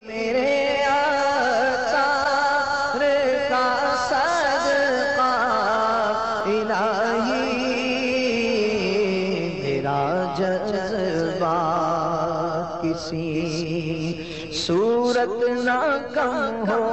میرے آثار کا صدقہ الہی، میرا جذبہ کسی صورت نہ کم ہو۔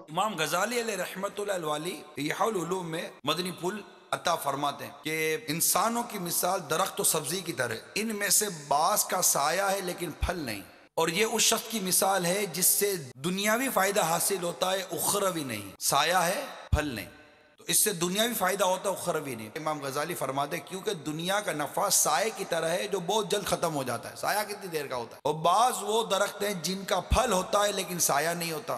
امام غزالی علیہ رحمت اللہ الوالی احیاء العلوم میں مدنی پھول عطا فرماتے ہیں کہ انسانوں کی مثال درخت و سبزی کی طرح، ان میں سے بعض کا سایہ ہے لیکن پھل نہیں، اور یہ اس شخص کی مثال ہے جس سے دنیاوی فائدہ حاصل ہوتا ہے اخروی نہیں۔ سایہ ہے پھل نہیں، تو اس سے دنیاوی فائدہ ہوتا ہے اخروی نہیں۔ امام غزالی فرماتے ہیں کیونکہ دنیا کا نفع سائے کی طرح ہے جو بہت جلد ختم ہو جاتا ہے، سایہ کتنی دیر کا ہوتا ہے، اور بعض وہ درخت ہیں جن کا پھل ہوتا ہے لیکن سایہ نہیں ہوتا۔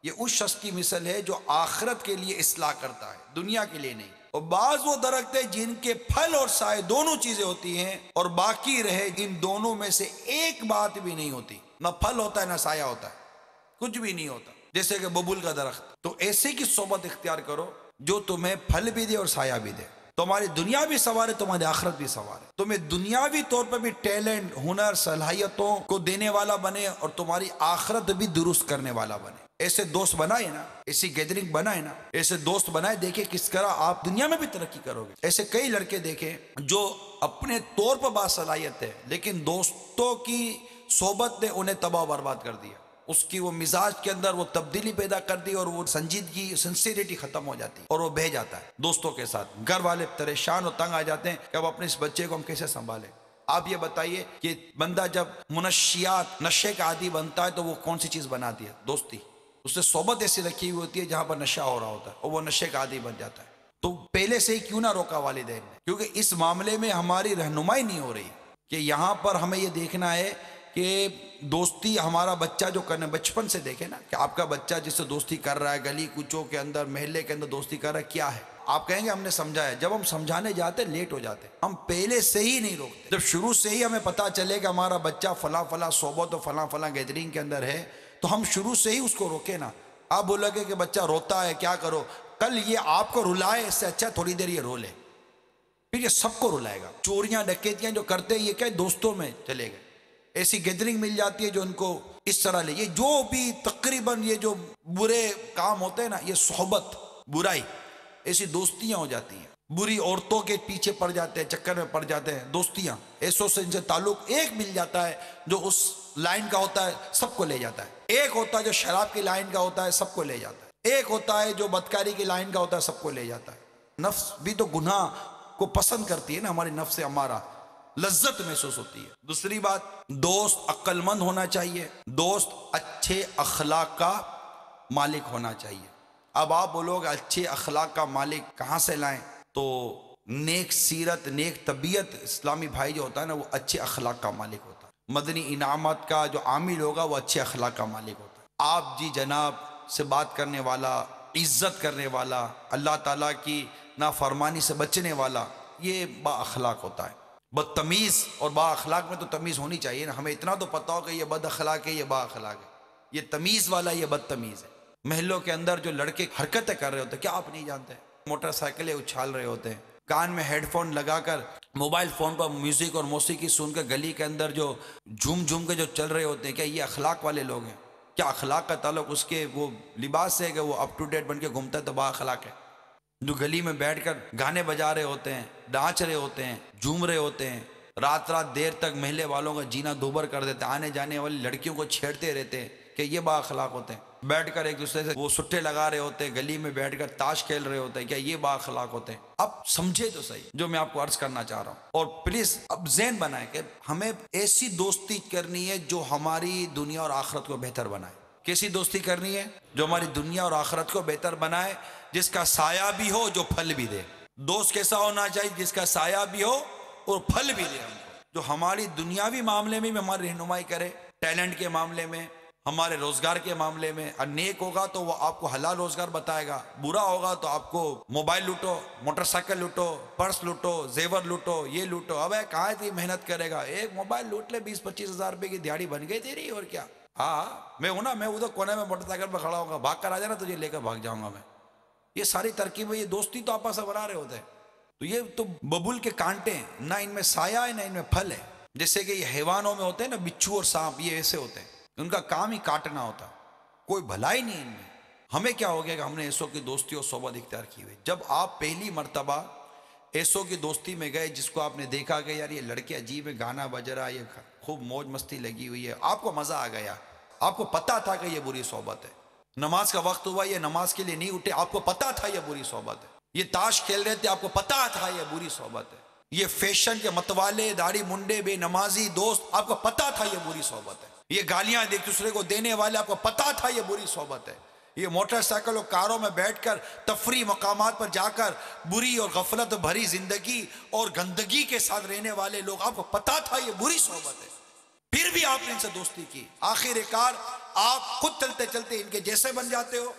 یہ اس شخص کی مثل ہے جو آخرت کے لیے اصلاح کرتا ہے، دنیا کے لیے نہیں۔ اور بعض وہ درخت ہیں جن کے پھل اور سائے دونوں چیزیں ہوتی ہیں، اور باقی رہے ان دونوں میں سے ایک بات بھی نہیں ہوتی، نہ پھل ہوتا ہے نہ سایہ ہوتا ہے، کچھ بھی نہیں ہوتا، جیسے کہ ببول کا درخت۔ تو ایسے کی صحبت اختیار کرو جو تمہیں پھل بھی دے اور سایہ بھی دے، تمہاری دنیا بھی سوار ہے، تمہاری آخرت بھی سوار ہے، تمہیں دنیاوی طور پر بھی ٹیلنٹ، ہنر، صلاحیتوں کو دینے والا بنے اور تمہاری آخرت بھی درست کرنے والا بنے۔ ایسے دوست بنائے نا، ایسی گیدرنگ بنائے نا، ایسے دوست بنائے، دیکھیں کس طرح آپ دنیا میں بھی ترقی کرو گے۔ ایسے کئی لڑکے دیکھیں جو اپنے طور پر باصلاحیت ہے لیکن دوستوں کی صحبت نے انہیں تباہ و برباد کر دیا، اس کی وہ مزاج کے اندر وہ تبدیلی پیدا کر دی اور وہ سنجیدگی، سنسیریٹی ختم ہو جاتی اور وہ بہہ جاتا ہے دوستوں کے ساتھ۔ گھر والے پریشان اور تنگ آ جاتے ہیں کہ اب اپنے اس بچے کو ہم کیسے سنبھالیں۔ آپ یہ بتائیے کہ بندہ جب منشیات، نشے کا عادی بنتا ہے تو وہ کون سی چیز بناتی ہے؟ دوستی۔ اس سے صحبت ایسی رکھی ہوئی ہوتی ہے جہاں پر نشہ ہو رہا ہوتا ہے اور وہ نشے کا عادی بن جاتا ہے۔ تو پہلے سے ہی کیوں نہ روکا والدین نے؟ کیونکہ اس معاملے میں ہماری رہنمائی نہیں ہو رہی کہ یہاں پر ہمیں یہ دیکھنا ہے کہ دوستی ہمارا بچہ جو کرنا، بچپن سے دیکھے نا کہ آپ کا بچہ جس سے دوستی کر رہا ہے، گلی کوچوں کے اندر، محلے کے اندر دوستی کر رہا ہے، کیا ہے؟ آپ کہیں گے ہم نے سمجھایا، جب ہم سمجھانے جاتے لیٹ ہو جاتے، ہم پہلے سے ہی نہیں روکتے۔ جب شروع سے ہی ہمیں پتہ چلے کہ ہمارا بچہ فلاں فلاں صحبت اور فلاں فلاں گیدرنگ کے اندر ہے تو ہم شروع سے ہی اس کو روکے نا۔ آپ بولو گے کہ بچہ روتا ہے کیا کرو، کل یہ آپ کو رلائے اس سے اچھا تھوڑی دیر یہ رو لے، پھر یہ سب کو رلائے گا۔ چوریاں ڈکیتیاں جو کرتے ہیں یہ کیا دوستوں میں چلے گئے، ایسی گیدرنگ مل جاتی ہے جو ان کو اس طرح لے، یہ جو بھی تقریباً یہ جو برے کام ہوتے ہیں نا، یہ صحبت، برائی، ایسی دوستیاں ہو جاتی ہیں۔ بری عورتوں کے پیچھے پڑ جاتے ہیں، چکر میں پڑ جاتے ہیں، دوستیاں ایسوں سے ان سے تعلق ایک مل جاتا ہے جو اس لائن کا ہوتا ہے سب کو لے جاتا ہے، ایک ہوتا ہے جو شراب کی لائن کا ہوتا ہے سب کو لے جاتا ہے، ایک ہوتا ہے جو بدکاری کی لائن کا ہوتا ہے سب کو لے جاتا ہے۔ نفس بھی تو گناہ کو پسند کرتی ہے نا، ہماری نفس ہمارا لذت محسوس ہوتی ہے۔ دوسری بات، دوست عقل مند ہونا چاہیے، دوست اچھے اخلاق کا مالک ہونا چاہیے۔ اب آپ بولو گے اچھے اخلاق کا مالک کہاں سے لائیں؟ تو نیک سیرت، نیک طبیعت اسلامی بھائی جو ہوتا ہے نا وہ اچھے اخلاق کا مالک ہوتا ہے۔ مدنی انعامات کا جو عامل ہوگا وہ اچھے اخلاق کا مالک ہوتا ہے۔ آپ جی جناب سے بات کرنے والا، عزت کرنے والا، اللہ تعالیٰ کی نافرمانی سے بچنے والا، یہ با اخلاق ہوتا ہے۔ بدتمیز اور با اخلاق میں تو تمیز ہونی چاہیے نا، ہمیں اتنا تو پتہ ہو کہ یہ بد اخلاق ہے، یہ با اخلاق ہے، یہ تمیز والا، یہ بدتمیز ہے۔ محلوں کے اندر جو لڑکے حرکتیں کر رہے ہوتے ہیں کیا آپ نہیں جانتے؟ موٹر سائیکلیں اچھال رہے ہوتے ہیں، کان میں ہیڈ فون لگا کر موبائل فون پر میوزک اور موسیقی سن کر گلی کے اندر جو جھوم جھوم کے جو چل رہے ہوتے ہیں، کیا یہ اخلاق والے لوگ ہیں؟ کیا اخلاق کا تعلق اس کے وہ لباس سے ہے کہ وہ اپ ٹو ڈیٹ بن کے گھومتا ہے تو با اخلاق ہے؟ جو گلی میں بیٹھ کر گانے بجا رہے ہوتے ہیں، ناچ رہے ہوتے ہیں، جھوم رہے ہوتے ہیں، رات رات دیر تک محلے والوں کا جینا دوبر کر دیتے ہیں، آنے جانے والی لڑکیوں کو چھیڑتے رہتے ہیں، کہ یہ با اخلاق ہوتے ہیں؟ بیٹھ کر ایک دوسرے سے وہ سٹے لگا رہے ہوتے ہیں، گلی میں بیٹھ کر تاش کھیل رہے ہوتے ہیں، کیا یہ با اخلاق ہوتے ہیں؟ اب سمجھے تو صحیح جو میں آپ کو عرض کرنا چاہ رہا ہوں، اور پلیز اب ذہن بنائیں کہ ہمیں ایسی دوستی کرنی ہے جو ہماری دنیا اور آخرت کو بہتر بنائے۔ کیسی دوستی کرنی ہے؟ جو ہماری دنیا اور آخرت کو بہتر بنائے، جس کا سایہ بھی ہو جو پھل بھی دے۔ دوست کیسا ہونا چاہیے؟ جس کا سایہ بھی ہو اور پھل بھی دے، ہم کو جو ہماری دنیاوی معاملے میں بھی ہماری رہنمائی کرے، ٹیلنٹ کے معاملے میں، ہمارے روزگار کے معاملے میں۔ اور نیک ہوگا تو وہ آپ کو حلال روزگار بتائے گا، برا ہوگا تو آپ کو موبائل لوٹو، موٹر سائیکل لوٹو، پرس لوٹو، زیور لوٹو، یہ لوٹو۔ اب کہاں تھی محنت کرے گا؟ ایک موبائل لوٹ لے، 20-25 ہزار روپے کی دیہڑی بن گئی تیری، اور کیا؟ ہاں میں ہوں نا، میں ادھر کونے میں موٹر سائیکل پہ کھڑا ہوگا، بھاگ کر آ جانا، تجھے لے کر بھاگ جاؤں گا میں۔ یہ ساری ترکیبیں، یہ دوستی تو آپس میں بنا رہے ہوتے ہیں، تو یہ تو ببول کے کانٹے ہیں، نہ ان میں سایہ ہے نہ ان میں پھل ہے۔ جیسے کہ یہ حیوانوں میں ہوتے ہیں نا، بچھو اور سانپ، یہ ایسے ہوتے ہیں، ان کا کام ہی کاٹنا ہوتا، کوئی بھلائی نہیں ان میں۔ ہمیں کیا ہو گیا کہ ہم نے ایسوں کی دوستی اور صحبت اختیار کی ہوئی۔ جب آپ پہلی مرتبہ ایسوں کی دوستی میں گئے، جس کو آپ نے دیکھا کہ یار یہ لڑکے عجیب ہے، گانا بج رہا ہے، یہ خوب موج مستی لگی ہوئی ہے، آپ کو مزہ آ گیا، آپ کو پتا تھا کہ یہ بری صحبت ہے۔ نماز کا وقت ہوا، یہ نماز کے لیے نہیں اٹھے، آپ کو پتا تھا یہ بری صحبت ہے۔ یہ تاش کھیل رہے تھے، آپ کو پتا تھا یہ بری صحبت ہے۔ یہ فیشن کے متوالے، داڑھی منڈے، بے نمازی دوست، آپ کو پتا تھا یہ بری صحبت ہے۔ یہ گالیاں ایک دوسرے کو دینے والے، آپ کو پتا تھا یہ بری صحبت ہے۔ یہ موٹر سائیکل اور کاروں میں بیٹھ کر تفریح مقامات پر جا کر بری اور غفلت بھری زندگی اور گندگی کے ساتھ رہنے والے لوگ، آپ کو پتا تھا یہ بری صحبت ہے، پھر بھی آپ نے ان سے دوستی کی۔ آخر کار آپ خود چلتے چلتے ان کے جیسے بن جاتے ہو،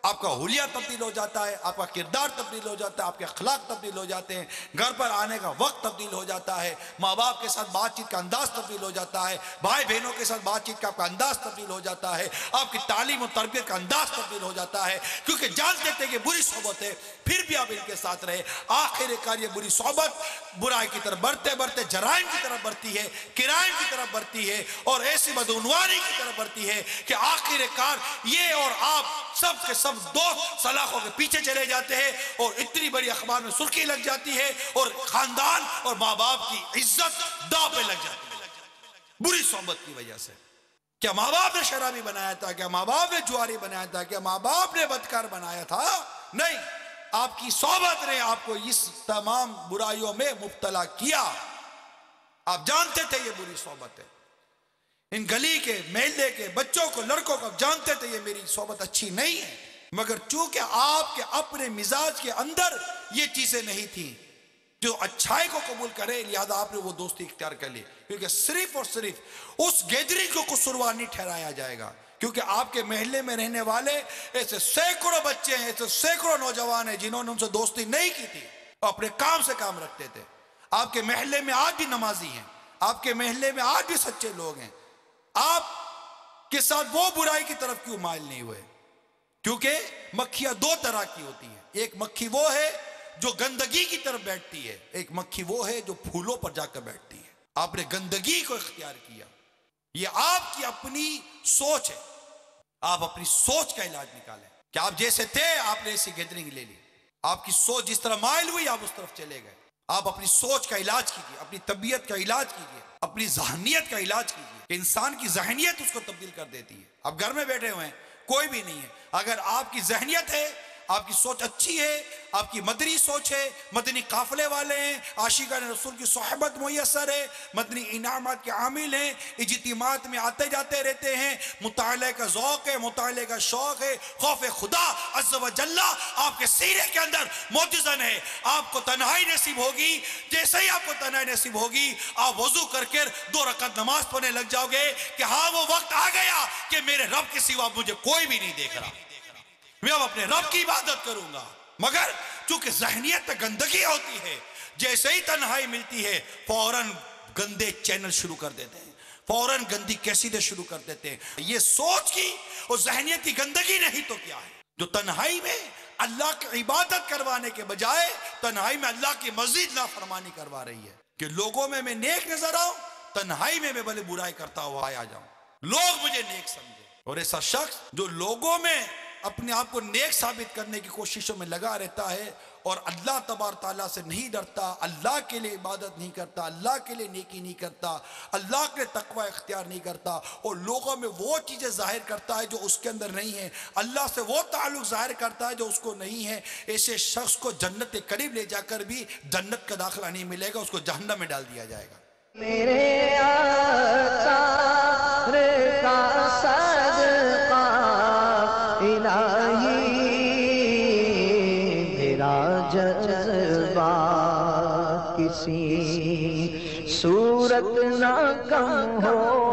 آپ کا حلیہ تبدیل ہو جاتا ہے، آپ کا کردار تبدیل ہو جاتا ہے، آپ کے اخلاق تبدیل ہو جاتے ہیں، گھر پر آنے کا وقت تبدیل ہو جاتا ہے، ماں باپ کے ساتھ بات چیت کا انداز تبدیل ہو جاتا ہے، بھائی بہنوں کے ساتھ بات چیت کا آپ کا انداز تبدیل ہو جاتا ہے، آپ کی تعلیم و تربیت کا انداز تبدیل ہو جاتا ہے، کیونکہ جانتے تھے کہ بری صحبت ہے، پھر بھی آپ ان کے ساتھ رہے۔ آخر کار یہ بری صحبت برائی کی طرف بڑھتے بڑھتے جرائم کی طرف بڑھتی ہے، کرائم کی طرف بڑھتی ہے، اور ایسی بدعنوانی کی طرف بڑھتی ہے کہ آخر کار یہ اور آپ سب کے سب دوست سلاخوں کے پیچھے چلے جاتے ہیں، اور اتنی بڑی اخبار میں سرخی لگ جاتی ہے، اور خاندان اور ماں باپ کی عزت داؤ پہ لگ جاتی ہے بری صحبت کی وجہ سے۔ کیا ماں باپ نے شرابی بنایا تھا؟ کیا ماں باپ نے جواری بنایا تھا؟ کیا ماں باپ نے بدکار بنایا تھا؟ نہیں، آپ کی صحبت نے آپ کو اس تمام برائیوں میں مبتلا کیا۔ آپ جانتے تھے یہ بری صحبت ہے، ان گلی کے محلے کے بچوں کو، لڑکوں کو جانتے تھے یہ میری صحبت اچھی نہیں ہے، مگر چونکہ آپ کے اپنے مزاج کے اندر یہ چیزیں نہیں تھیں جو اچھائی کو قبول کرے، لہذا آپ نے وہ دوستی اختیار کر لی، کیونکہ صرف اور صرف اس گیدرنگ کو قصوروار نہیں ٹھہرایا جائے گا، کیونکہ آپ کے محلے میں رہنے والے ایسے سینکڑوں بچے ہیں، ایسے سینکڑوں نوجوان ہیں جنہوں نے ان سے دوستی نہیں کی تھی، اپنے کام سے کام رکھتے تھے۔ آپ کے محلے میں آج بھی نمازی ہیں، آپ کے محلے میں آج بھی سچے لوگ ہیں، آپ کے ساتھ وہ برائی کی طرف کیوں مائل نہیں ہوئے؟ کیونکہ مکھیاں دو طرح کی ہوتی ہیں، ایک مکھی وہ ہے جو گندگی کی طرف بیٹھتی ہے، ایک مکھی وہ ہے جو پھولوں پر جا کر بیٹھتی ہے۔ آپ نے گندگی کو اختیار کیا، یہ آپ کی اپنی سوچ ہے، آپ اپنی سوچ کا علاج نکالیں کہ آپ جیسے تھے آپ نے ایسی گیدرنگ لے لی، آپ کی سوچ جس طرح مائل ہوئی آپ اس طرف چلے گئے۔ آپ اپنی سوچ کا علاج کیجئے، اپنی طبیعت کا علاج کیجئے، اپنی ذہنیت کا علاج کیجئے کہ انسان کی ذہنیت اس کو تبدیل کر دیتی ہے۔ آپ گھر میں بیٹھے ہوئے ہیں، کوئی بھی نہیں ہے، اگر آپ کی ذہنیت ہے، آپ کی سوچ اچھی ہے، آپ کی مدنی سوچ ہے، مدنی قافلے والے ہیں، عاشقان رسول کی صحبت میسر ہے، مدنی انعامات کے عامل ہیں، اجتماعات میں آتے جاتے رہتے ہیں، مطالعے کا ذوق ہے، مطالعے کا شوق ہے، خوف خدا عز و جل آپ کے سینے کے اندر موجزن ہے۔ آپ کو تنہائی نصیب ہوگی، جیسے ہی آپ کو تنہائی نصیب ہوگی آپ وضو کر کے 2 رکعت نماز پڑھنے لگ جاؤ گے کہ ہاں وہ وقت آ گیا کہ میرے رب کے سوا مجھے کوئی بھی نہیں دیکھ رہا، میں اب اپنے رب کی عبادت کروں گا۔ مگر چونکہ ذہنیت میں گندگی ہوتی ہے، جیسے ہی تنہائی ملتی ہے فوراً گندے چینل شروع کر دیتے ہیں، فوراً گندی کیسیٹیں شروع کر دیتے ہیں۔ یہ سوچ کی اور ذہنیت کی گندگی نہیں تو کیا ہے جو تنہائی میں اللہ کی عبادت کروانے کے بجائے تنہائی میں اللہ کی مزید نافرمانی کروا رہی ہے کہ لوگوں میں نیک نظر آؤں، تنہائی میں بھلے برائی کرتا ہوا آیا جاؤں، لوگ مجھے نیک سمجھے۔ اور ایسا شخص جو لوگوں میں اپنے آپ کو نیک ثابت کرنے کی کوششوں میں لگا رہتا ہے اور اللہ تبارک تعالیٰ سے نہیں ڈرتا، اللہ کے لیے عبادت نہیں کرتا، اللہ کے لیے نیکی نہیں کرتا، اللہ کے تقوی اختیار نہیں کرتا، اور لوگوں میں وہ چیزیں ظاہر کرتا ہے جو اس کے اندر نہیں ہیں، اللہ سے وہ تعلق ظاہر کرتا ہے جو اس کو نہیں ہے، ایسے شخص کو جنت کے قریب لے جا کر بھی جنت کا داخلہ نہیں ملے گا، اس کو جہنم میں ڈال دیا جائے گا۔ میرے آثار کا صدقہ الہی، میرا جذبہ کسی صورت نہ کم ہو